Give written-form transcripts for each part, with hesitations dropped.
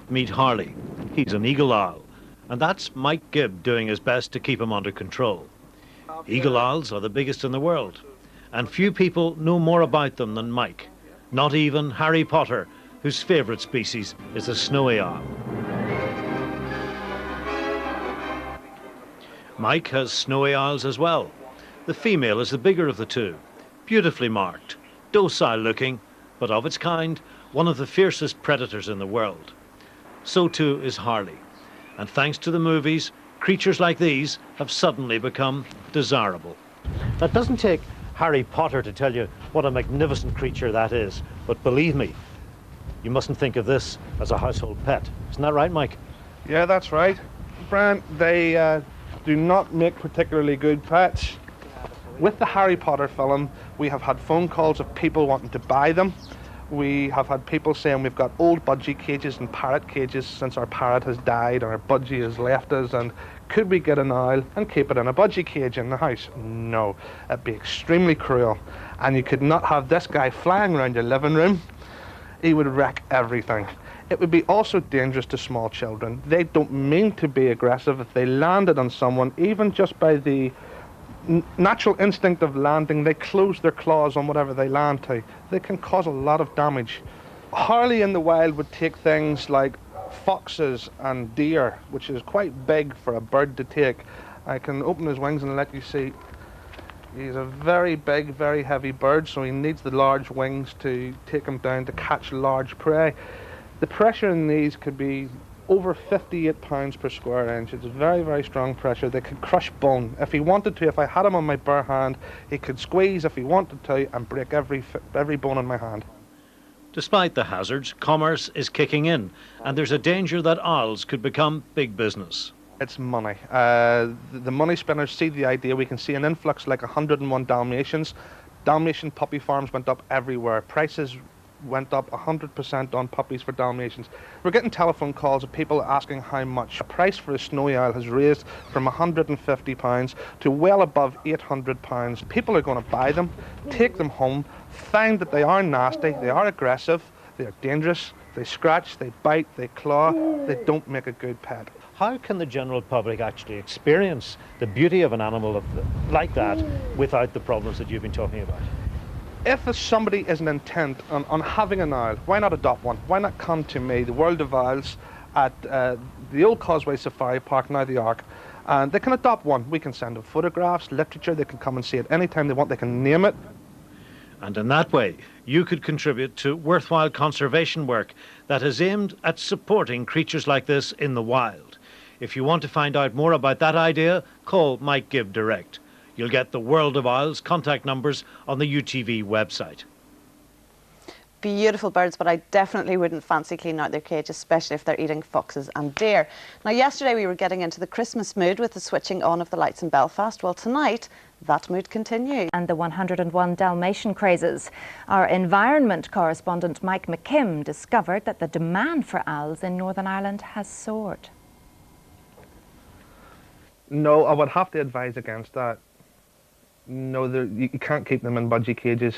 meet Harley. He's an eagle owl, and that's Mike Gibb doing his best to keep him under control. Eagle owls are the biggest in the world, and few people know more about them than Mike. Not even Harry Potter, whose favourite species is the snowy owl. Mike has snowy owls as well. The female is the bigger of the two, beautifully marked, docile looking, but of its kind, one of the fiercest predators in the world. So too is Harley. And thanks to the movies, creatures like these have suddenly become desirable. That doesn't take Harry Potter to tell you what a magnificent creature that is, but believe me, you mustn't think of this as a household pet. Isn't that right, Mike? Yeah, that's right. Brian, they do not make particularly good pets. With the Harry Potter film, we have had phone calls of people wanting to buy them. We have had people saying we've got old budgie cages and parrot cages since our parrot has died and our budgie has left us, and could we get an owl and keep it in a budgie cage in the house? No, it'd be extremely cruel. And you could not have this guy flying around your living room. He would wreck everything. It would be also dangerous to small children. They don't mean to be aggressive. If they landed on someone, even just by the natural instinct of landing, they close their claws on whatever they land to. They can cause a lot of damage. Harley in the wild would take things like foxes and deer, which is quite big for a bird to take. I can open his wings and let you see. He's a very big, very heavy bird, so he needs the large wings to take him down to catch large prey. The pressure in these could be over 58 pounds per square inch. It's very, very strong pressure. They could crush bone. If he wanted to, if I had him on my bare hand, he could squeeze if he wanted to and break every bone in my hand. Despite the hazards, commerce is kicking in, and there's a danger that owls could become big business. It's money. The money spinners see the idea. We can see an influx like 101 Dalmatians. Dalmatian puppy farms went up everywhere. Prices went up 100% on puppies for Dalmatians. We're getting telephone calls of people asking how much. The price for a snowy owl has raised from £150 to well above £800. People are going to buy them, take them home, find that they are nasty, they are aggressive, they are dangerous, they scratch, they bite, they claw, they don't make a good pet. How can the general public actually experience the beauty of an animal like that without the problems that you've been talking about? If somebody is intent on having an owl, why not adopt one? Why not come to me, the World of Owls, at the old Causeway Safari Park, now the Ark, and they can adopt one. We can send them photographs, literature, they can come and see it anytime they want, they can name it. And in that way, you could contribute to worthwhile conservation work that is aimed at supporting creatures like this in the wild. If you want to find out more about that idea, call Mike Gibb direct. You'll get the World of Owls contact numbers on the UTV website. Beautiful birds, but I definitely wouldn't fancy cleaning out their cage, especially if they're eating foxes and deer. Now, yesterday we were getting into the Christmas mood with the switching on of the lights in Belfast. Well, tonight, that mood continues. And the 101 Dalmatian crazes. Our environment correspondent Mike McKim discovered that the demand for owls in Northern Ireland has soared. No, I would have to advise against that. No, you can't keep them in budgie cages.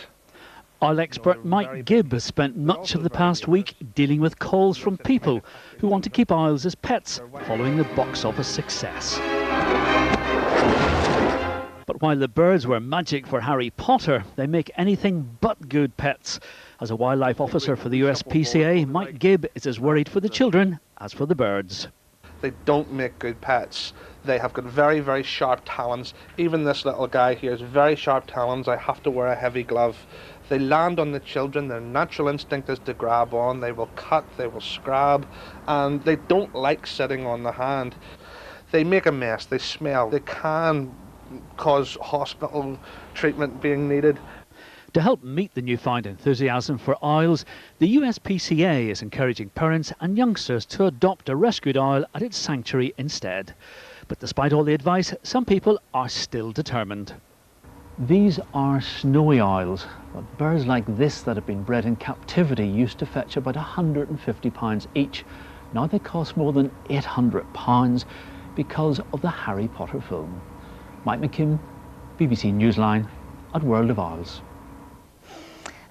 Owl expert Mike Gibb has spent much of the past week dealing with calls from people who want to keep owls as pets following the box office success. But while the birds were magic for Harry Potter, they make anything but good pets. As a wildlife officer for the USPCA, Mike Gibb is as worried for the children as for the birds. They don't make good pets. They have got very, very sharp talons. Even this little guy here has very sharp talons. I have to wear a heavy glove. They land on the children. Their natural instinct is to grab on. They will cut, they will scrab, and they don't like sitting on the hand. They make a mess, they smell. They can cause hospital treatment being needed. To help meet the newfound enthusiasm for owls, the USPCA is encouraging parents and youngsters to adopt a rescued owl at its sanctuary instead. But despite all the advice, some people are still determined. These are snowy owls, but birds like this that have been bred in captivity used to fetch about £150 each. Now they cost more than £800 because of the Harry Potter film. Mike McKim, BBC Newsline at World of Owls.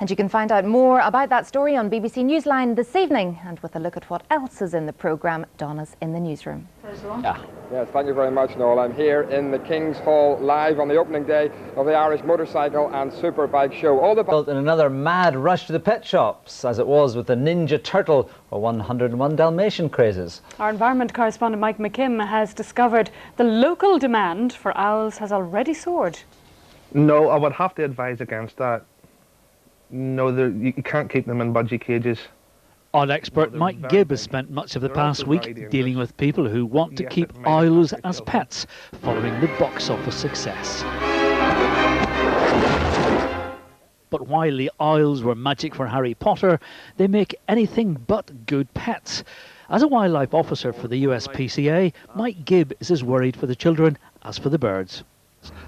And you can find out more about that story on BBC Newsline this evening. And with a look at what else is in the programme, Donna's in the newsroom. Yes, thank you very much, Noel. I'm here in the King's Hall live on the opening day of the Irish Motorcycle and Superbike Show. All the Built in another mad rush to the pet shops, as it was with the Ninja Turtle or 101 Dalmatian crazes. Our environment correspondent Mike McKim has discovered the local demand for owls has already soared. No, I would have to advise against that. No, you can't keep them in budgie cages. Odd expert Mike Gibb has spent much of the past week dealing with people who want to keep owls as pets following the box office success. But while the owls were magic for Harry Potter, they make anything but good pets. As a wildlife officer for the USPCA, Mike Gibb is as worried for the children as for the birds.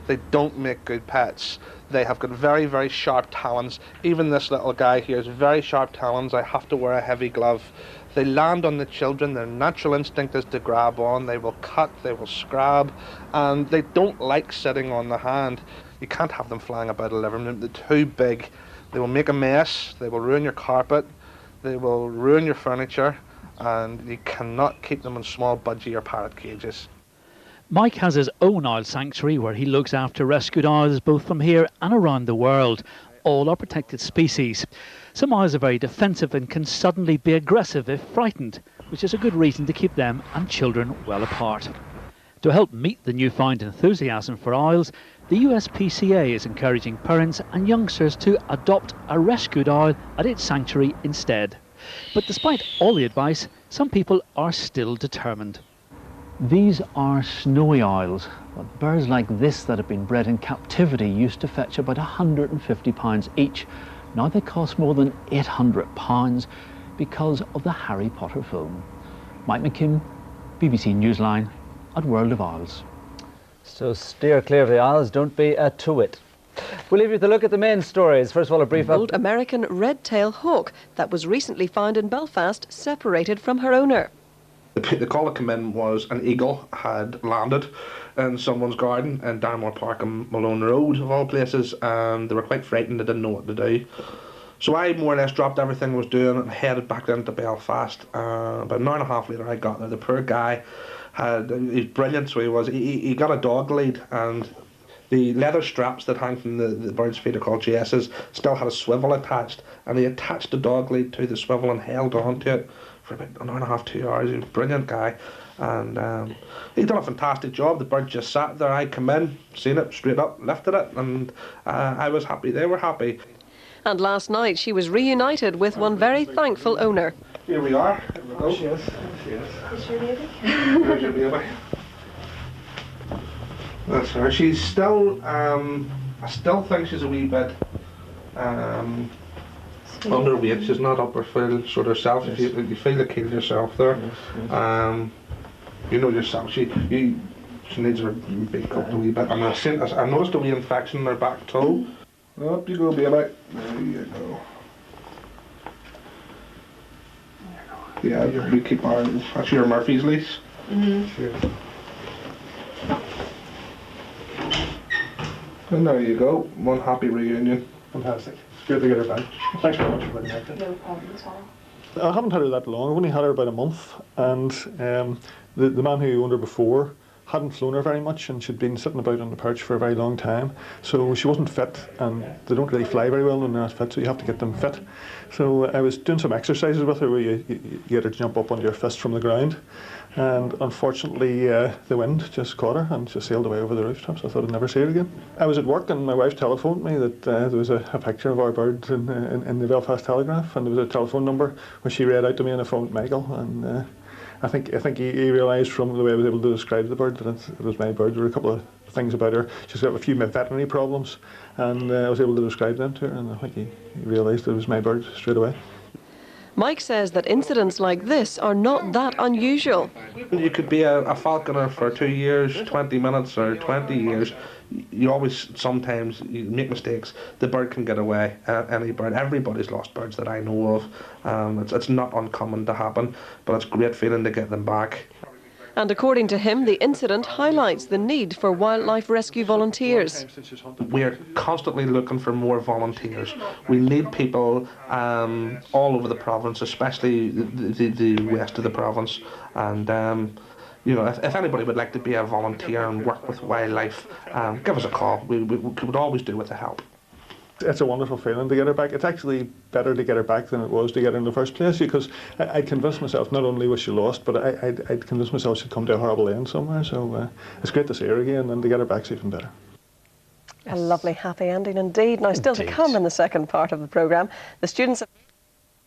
They don't make good pets. They have got very, very sharp talons. Even this little guy here has very sharp talons. I have to wear a heavy glove. They land on the children. Their natural instinct is to grab on. They will cut, they will scrab, and they don't like sitting on the hand. You can't have them flying about a living room. They're too big. They will make a mess. They will ruin your carpet. They will ruin your furniture, and you cannot keep them in small budgie or parrot cages. Mike has his own owl sanctuary where he looks after rescued owls both from here and around the world. All are protected species. Some owls are very defensive and can suddenly be aggressive if frightened, which is a good reason to keep them and children well apart. To help meet the newfound enthusiasm for owls, the USPCA is encouraging parents and youngsters to adopt a rescued owl at its sanctuary instead. But despite all the advice, some people are still determined. These are snowy owls, but birds like this that have been bred in captivity used to fetch about £150 each. Now they cost more than £800 because of the Harry Potter film. Mike McKim, BBC Newsline at World of Owls. So steer clear of the owls, don't be a twit. We'll leave you with a look at the main stories. First of all, a brief Old American red-tailed hawk that was recently found in Belfast, separated from her owner. The call that came in was an eagle had landed in someone's garden in Darmore Park on Malone Road, of all places, and they were quite frightened. They didn't know what to do. So I more or less dropped everything I was doing and headed back into Belfast. About an hour and a half later I got there. The poor guy he's brilliant, so he was. He got a dog lead, and the leather straps that hang from the bird's feet are called jesses, still had a swivel attached, and he attached the dog lead to the swivel and held on to it for about an hour and a half, 2 hours. He was a brilliant guy, and he done a fantastic job. The bird just sat there. I come in, seen it, straight up, lifted it, and I was happy. They were happy. And last night she was reunited with one very thankful owner. Here we are. Here we go. Oh, she is. She is. Is your baby? There's your baby. That's her. She's still, I still think she's a wee bit underweight. She's not up her full sort of self. Yes. You feel the kid yourself there. Yes, yes. You know yourself. She needs her beak up a wee bit. And I noticed a wee infection in her back toe. Up you go, baby. There you go. Yeah, we keep our. That's your Murphy's lease. Sure. And there you go. One happy reunion. Fantastic. It's good to get her back. Thanks very much for bringing her. No problem at all. I haven't had her that long. I've only had her about a month, and the man who owned her before hadn't flown her very much, and she'd been sitting about on the perch for a very long time, so she wasn't fit, and they don't really fly very well when they're not fit, so you have to get them fit. So I was doing some exercises with her where you get her to jump up on your fist from the ground, and unfortunately the wind just caught her and just sailed away over the rooftops. I thought I'd never see her again. I was at work and my wife telephoned me that there was a picture of our bird in the Belfast Telegraph, and there was a telephone number which she read out to me on the phone with Michael, and I think he realised from the way I was able to describe the bird that it was my bird. There were a couple of things about her. She's got a few veterinary problems, and I was able to describe them to her, and I think he realised it was my bird straight away. Mike says that incidents like this are not that unusual. You could be a falconer for 2 years, 20 minutes or 20 years. You always, sometimes, you make mistakes. The bird can get away, any bird. Everybody's lost birds that I know of. It's not uncommon to happen, but it's a great feeling to get them back. And according to him, the incident highlights the need for wildlife rescue volunteers. We're constantly looking for more volunteers. We need people all over the province, especially the west of the province. And you know, if anybody would like to be a volunteer and work with wildlife, give us a call. We would always do with the help. It's a wonderful feeling to get her back. It's actually better to get her back than it was to get her in the first place, because I'd convinced myself not only was she lost, but I'd convinced myself she'd come to a horrible end somewhere. So it's great to see her again, and to get her back's even better. A lovely happy ending indeed. Now, still to come in the second part of the programme, the students...